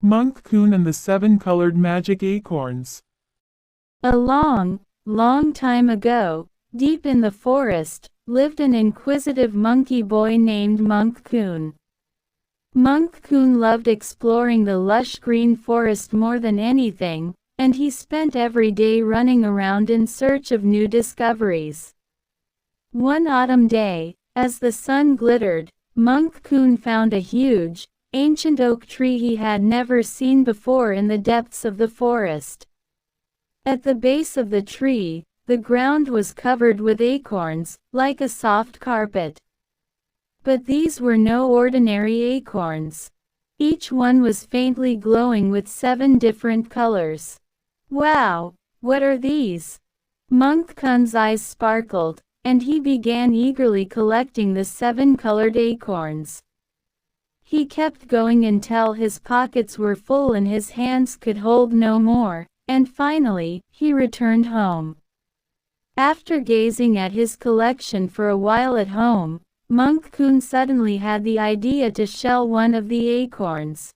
Mon-kun and the Seven-Colored Magic Acorns. A long, long time ago, deep in the forest, lived an inquisitive monkey boy named Mon-kun. Mon-kun loved exploring the lush green forest more than anything, and he spent every day running around in search of new discoveries. One autumn day, as the sun glittered, Mon-kun found a huge, ancient oak tree he had never seen before in the depths of the forest. At the base of the tree, the ground was covered with acorns, like a soft carpet. But these were no ordinary acorns. Each one was faintly glowing with 7 different colors. Wow, what are these? Mon-kun's eyes sparkled, and he began eagerly collecting the 7-colored acorns. He kept going until his pockets were full and his hands could hold no more, and finally, he returned home. After gazing at his collection for a while at home, Mon-kun suddenly had the idea to shell one of the acorns.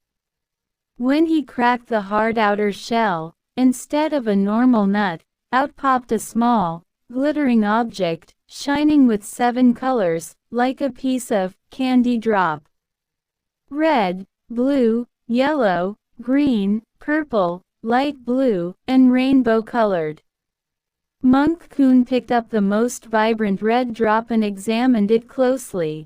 When he cracked the hard outer shell, instead of a normal nut, out popped a small, glittering object, shining with 7 colors, like a piece of candy drop. Red, blue, yellow, green, purple, light blue, and rainbow-colored. Mon-kun picked up the most vibrant red drop and examined it closely.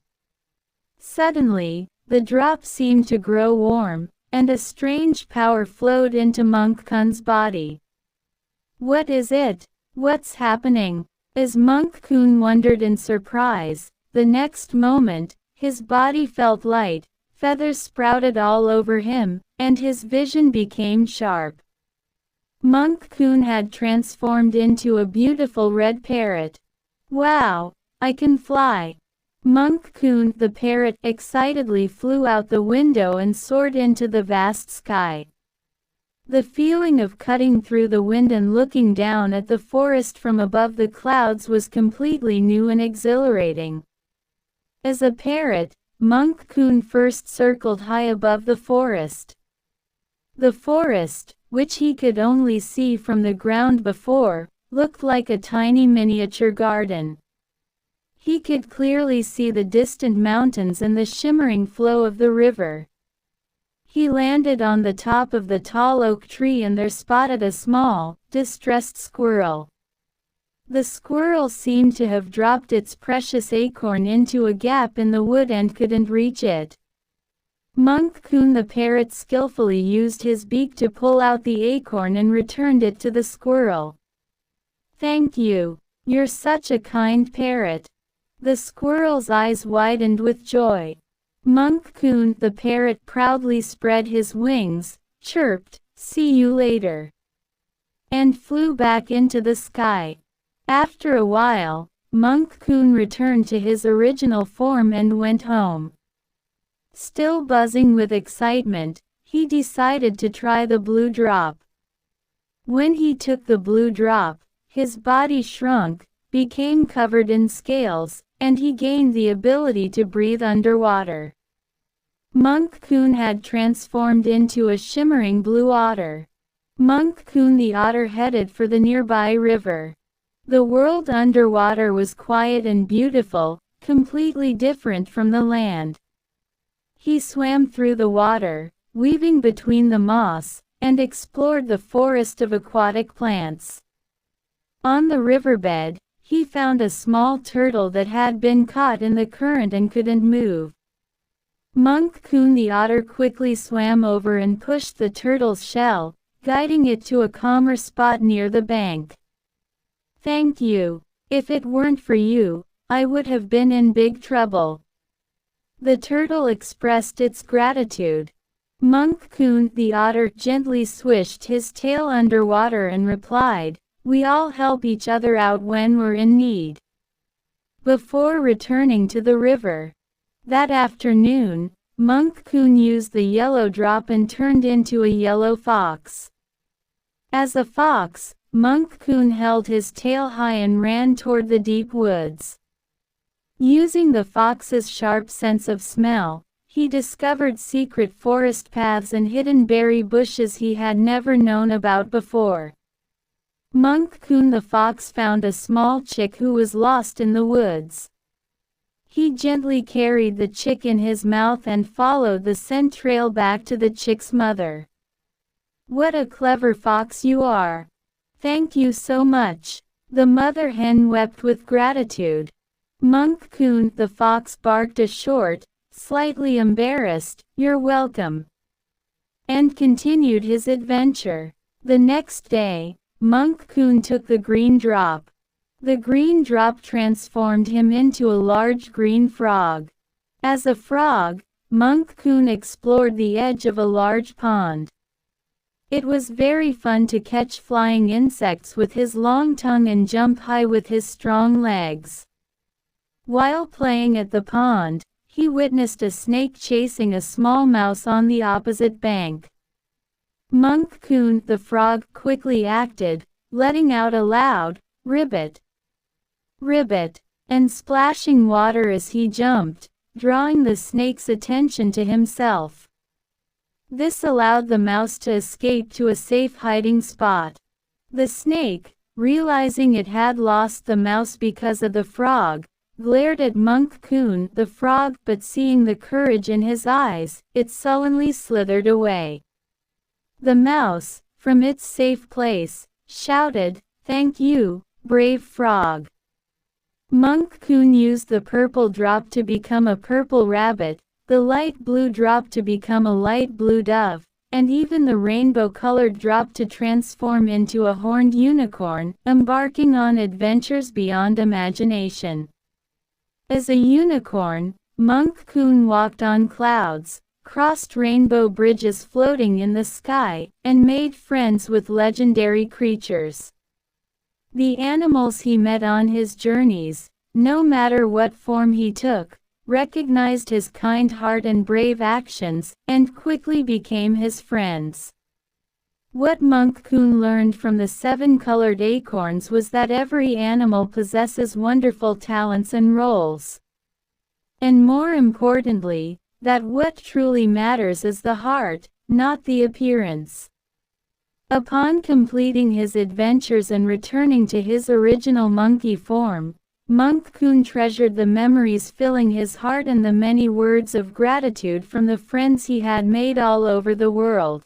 Suddenly, the drop seemed to grow warm, and a strange power flowed into Mon-kun's body. What is it? What's happening? As Mon-kun wondered in surprise, the next moment, his body felt light, feathers sprouted all over him, and his vision became sharp. Mon-kun had transformed into a beautiful red parrot. Wow, I can fly! Mon-kun the parrot excitedly flew out the window and soared into the vast sky. The feeling of cutting through the wind and looking down at the forest from above the clouds was completely new and exhilarating. As a parrot, Mon-kun first circled high above the forest. The forest, which he could only see from the ground before, looked like a tiny miniature garden. He could clearly see the distant mountains and the shimmering flow of the river. He landed on the top of the tall oak tree and there spotted a small, distressed squirrel. The squirrel seemed to have dropped its precious acorn into a gap in the wood and couldn't reach it. Mon-kun the parrot skillfully used his beak to pull out the acorn and returned it to the squirrel. "Thank you. You're such a kind parrot." The squirrel's eyes widened with joy. Mon-kun the parrot proudly spread his wings, chirped, "See you later," and flew back into the sky. After a while, Mon-kun returned to his original form and went home. Still buzzing with excitement, he decided to try the blue drop. When he took the blue drop, his body shrunk, became covered in scales, and he gained the ability to breathe underwater. Mon-kun had transformed into a shimmering blue otter. Mon-kun the otter headed for the nearby river. The world underwater was quiet and beautiful, completely different from the land. He swam through the water, weaving between the moss, and explored the forest of aquatic plants. On the riverbed, he found a small turtle that had been caught in the current and couldn't move. Mon-kun the otter quickly swam over and pushed the turtle's shell, guiding it to a calmer spot near the bank. "Thank you. If it weren't for you, I would have been in big trouble." The turtle expressed its gratitude. Mon-kun the otter gently swished his tail underwater and replied, "We all help each other out when we're in need." Before returning to the river. That afternoon, Mon-kun used the yellow drop and turned into a yellow fox. As a fox, Mon-kun held his tail high and ran toward the deep woods. Using the fox's sharp sense of smell, He discovered secret forest paths and hidden berry bushes he had never known about before. Mon-kun the fox found a small chick who was lost in the woods. He gently carried the chick in his mouth and followed the scent trail back to the chick's mother. "What a clever fox you are! Thank you so much." The mother hen wept with gratitude. Mon-kun the fox barked a short, slightly embarrassed, "You're welcome," and continued his adventure. The next day, Mon-kun took the green drop. The green drop transformed him into a large green frog. As a frog, Mon-kun explored the edge of a large pond. It was very fun to catch flying insects with his long tongue and jump high with his strong legs. While playing at the pond, he witnessed a snake chasing a small mouse on the opposite bank. Mon-kun the frog quickly acted, letting out a loud "ribbit, ribbit," and splashing water as he jumped, drawing the snake's attention to himself. This allowed the mouse to escape to a safe hiding spot. The snake, realizing it had lost the mouse because of the frog, glared at Mon-kun the frog, but seeing the courage in his eyes, it sullenly slithered away. The mouse, from its safe place, shouted, "Thank you, brave frog." Mon-kun used the purple drop to become a purple rabbit, the light blue drop to become a light blue dove, and even the rainbow-colored drop to transform into a horned unicorn, embarking on adventures beyond imagination. As a unicorn, Mon-kun walked on clouds, crossed rainbow bridges floating in the sky, and made friends with legendary creatures. The animals he met on his journeys, no matter what form he took, recognized his kind heart and brave actions, and quickly became his friends. What Mon-kun learned from the 7 colored acorns was that every animal possesses wonderful talents and roles. And more importantly, that what truly matters is the heart, not the appearance. Upon completing his adventures and returning to his original monkey form, Mon-kun treasured the memories filling his heart and the many words of gratitude from the friends he had made all over the world.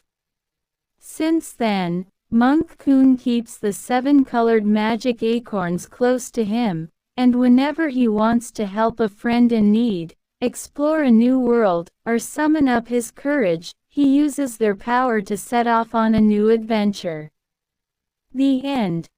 Since then, Mon-kun keeps the 7 colored magic acorns close to him, and whenever he wants to help a friend in need, explore a new world, or summon up his courage, he uses their power to set off on a new adventure. The end.